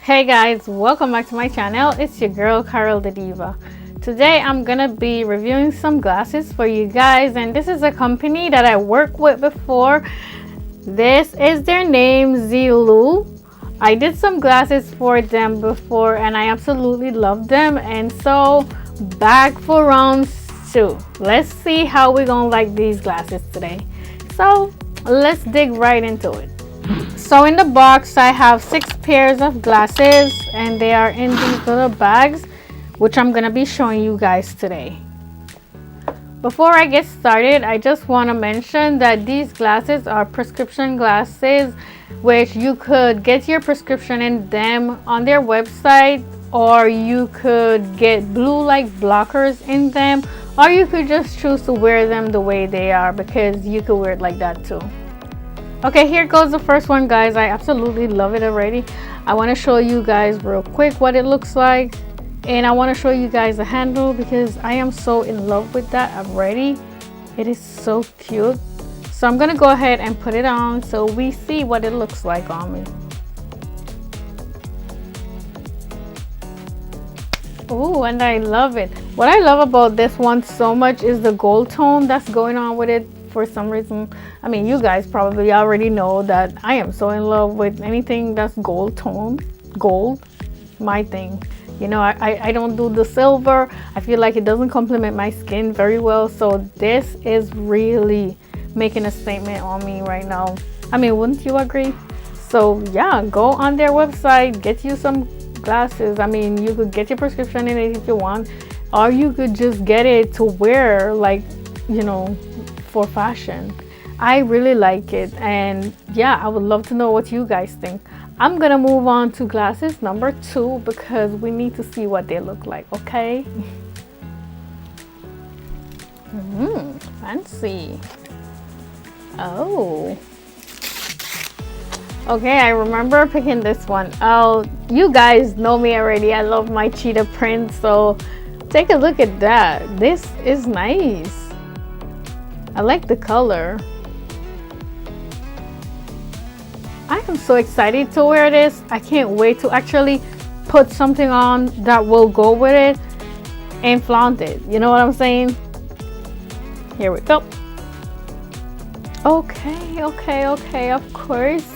Hey guys, welcome back to my channel. It's your girl Karrill DaDiva. Today I'm gonna be reviewing some glasses for you guys, and this is a company that I worked with before. This is their name, Zeelool. I did some glasses for them before and I absolutely love them, and so back for round two. Let's see how we're gonna like these glasses today. So let's dig right into it. So in the box I have 6 pairs of glasses and they are in these little bags, which I'm gonna be showing you guys today. Before I get started, I just want to mention that these glasses are prescription glasses, which you could get your prescription in them on their website, or you could get blue light blockers in them, or you could just choose to wear them the way they are, because you could wear it like that too. Okay, here goes the first one, guys. I absolutely love it already. I want to show you guys real quick what it looks like, and I want to show you guys the handle because I am so in love with that already. It is so cute. So I'm gonna go ahead and put it on so we see what it looks like on me. Oh, and I love it. What I love about this one so much is the gold tone that's going on with it. For some reason, I mean, you guys probably already know that I am so in love with anything that's gold tone. Gold, my thing. You know, I don't do the silver. I feel like it doesn't complement my skin very well, so this is really making a statement on me right now. I mean, wouldn't you agree? So yeah, go on their website, get you some glasses. I mean, you could get your prescription in it if you want, or you could just get it to wear, like, you know, for fashion. I really like it, and yeah, I would love to know what you guys think. I'm gonna move on to glasses number 2 because we need to see what they look like. Okay. Fancy. Oh, okay, I remember picking this one. Oh, you guys know me already. I love my cheetah print, so take a look at that. This is nice. I like the color. I am so excited to wear this. I can't wait to actually put something on that will go with it and flaunt it. You know what I'm saying? Here we go. Okay, of course.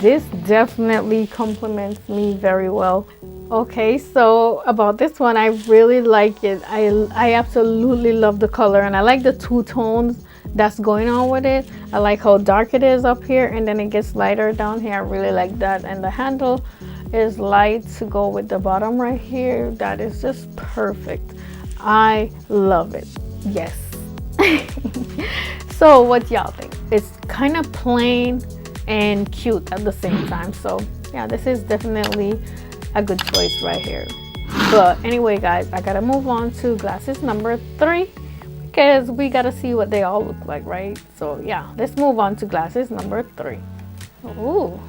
This definitely complements me very well. Okay, so about this one, I really like it. I absolutely love the color, and I like the 2 tones that's going on with it. I like how dark it is up here and then it gets lighter down here. I really like that, and the handle is light to go with the bottom right here. That is just perfect. I love it. Yes. So what y'all think? It's kind of plain and cute at the same time, so yeah, this is definitely a good choice right here. But anyway, guys, I gotta move on to glasses number 3 because we gotta see what they all look like, right? So yeah, let's move on to glasses number 3. Ooh,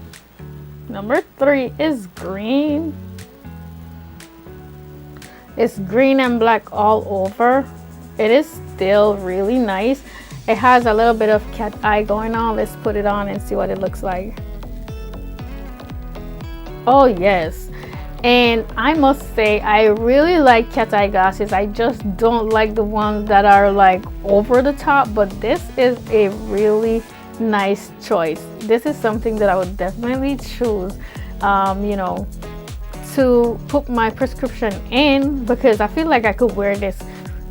number 3 is green. It's green and black all over. It is still really nice. It has a little bit of cat eye going on. Let's put it on and see what it looks like. Oh yes, and I must say I really like cat eye glasses. I just don't like the ones that are like over the top, but this is a really nice choice. This is something that I would definitely choose, you know, to put my prescription in, because I feel like I could wear this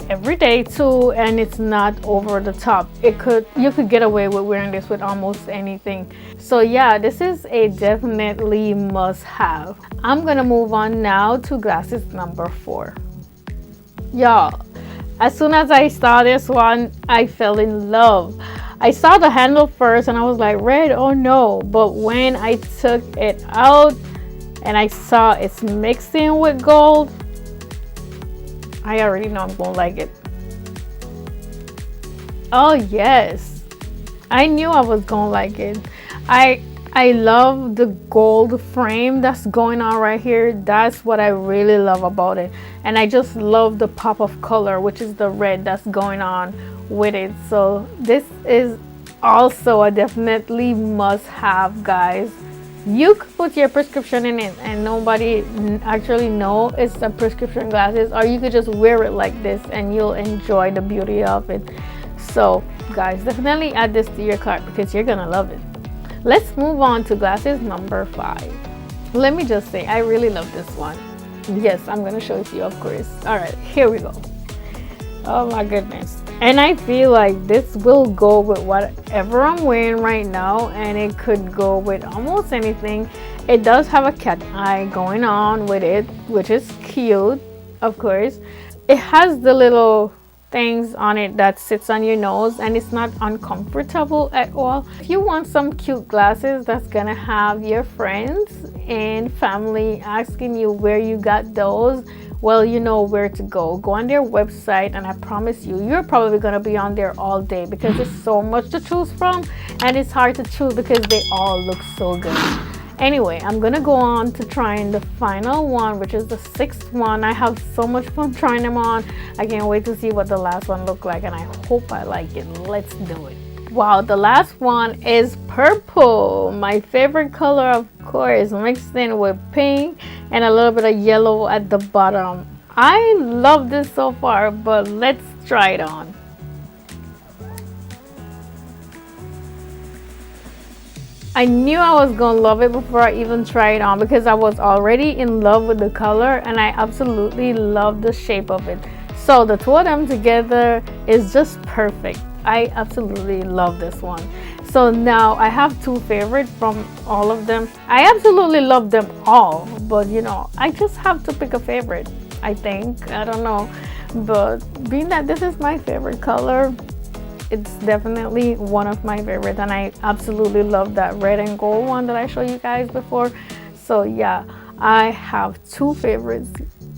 every day too, and it's not over the top. You could get away with wearing this with almost anything. So yeah, this is a definitely must have. I'm gonna move on now to glasses number 4. Y'all, as soon as I saw this one, I fell in love. I saw the handle first and I was like, red, oh no, but when I took it out and I saw it's mixing with gold, I already know I'm gonna like it. Oh yes, I knew I was gonna like it. I love the gold frame that's going on right here. That's what I really love about it, and I just love the pop of color, which is the red that's going on with it. So this is also a definitely must have, guys. You could put your prescription in it and nobody actually know it's a prescription glasses, or you could just wear it like this and you'll enjoy the beauty of it. So guys, definitely add this to your cart because you're gonna love it. Let's move on to glasses number 5. Let me just say, I really love this one. Yes, I'm gonna show it to you, of course. All right, here we go. Oh my goodness. And I feel like this will go with whatever I'm wearing right now, and it could go with almost anything. It does have a cat eye going on with it, which is cute, of course. It has the little things on it that sits on your nose, and it's not uncomfortable at all. If you want some cute glasses that's gonna have your friends and family asking you where you got those, well, you know where to go. Go on their website, and I promise you, you're probably gonna be on there all day because there's so much to choose from, and it's hard to choose because they all look so good. Anyway, I'm gonna go on to trying the final one, which is the 6th one. I have so much fun trying them on. I can't wait to see what the last one look like, and I hope I like it. Let's do it. Wow, the last one is purple, my favorite color, of course, mixed in with pink and a little bit of yellow at the bottom. I love this so far, but let's try it on. I knew I was gonna love it before I even tried it on because I was already in love with the color, and I absolutely love the shape of it. So the two of them together is just perfect. I absolutely love this one. So now I have 2 favorites from all of them. I absolutely love them all, but you know, I just have to pick a favorite, I think. I don't know, but being that this is my favorite color, it's definitely one of my favorites, and I absolutely love that red and gold one that I showed you guys before. So yeah, I have 2 favorites,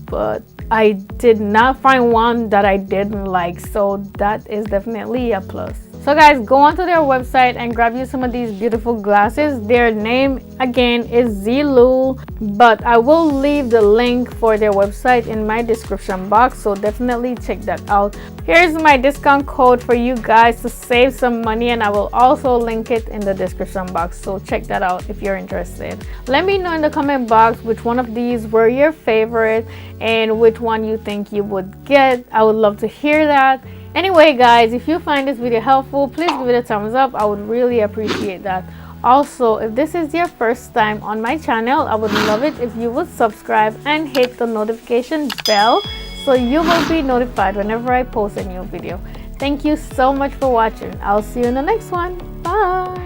but I did not find one that I didn't like, so that is definitely a plus. So guys, go onto their website and grab you some of these beautiful glasses. Their name again is Zeelool, but I will leave the link for their website in my description box, so definitely check that out. Here's my discount code for you guys to save some money, and I will also link it in the description box, so check that out if you're interested. Let me know in the comment box which one of these were your favorite and which one you think you would get. I would love to hear that. Anyway guys, if you find this video helpful, please give it a thumbs up. I would really appreciate that. Also, if this is your first time on my channel, I would love it if you would subscribe and hit the notification bell so you will be notified whenever I post a new video. Thank you so much for watching. I'll see you in the next one. Bye.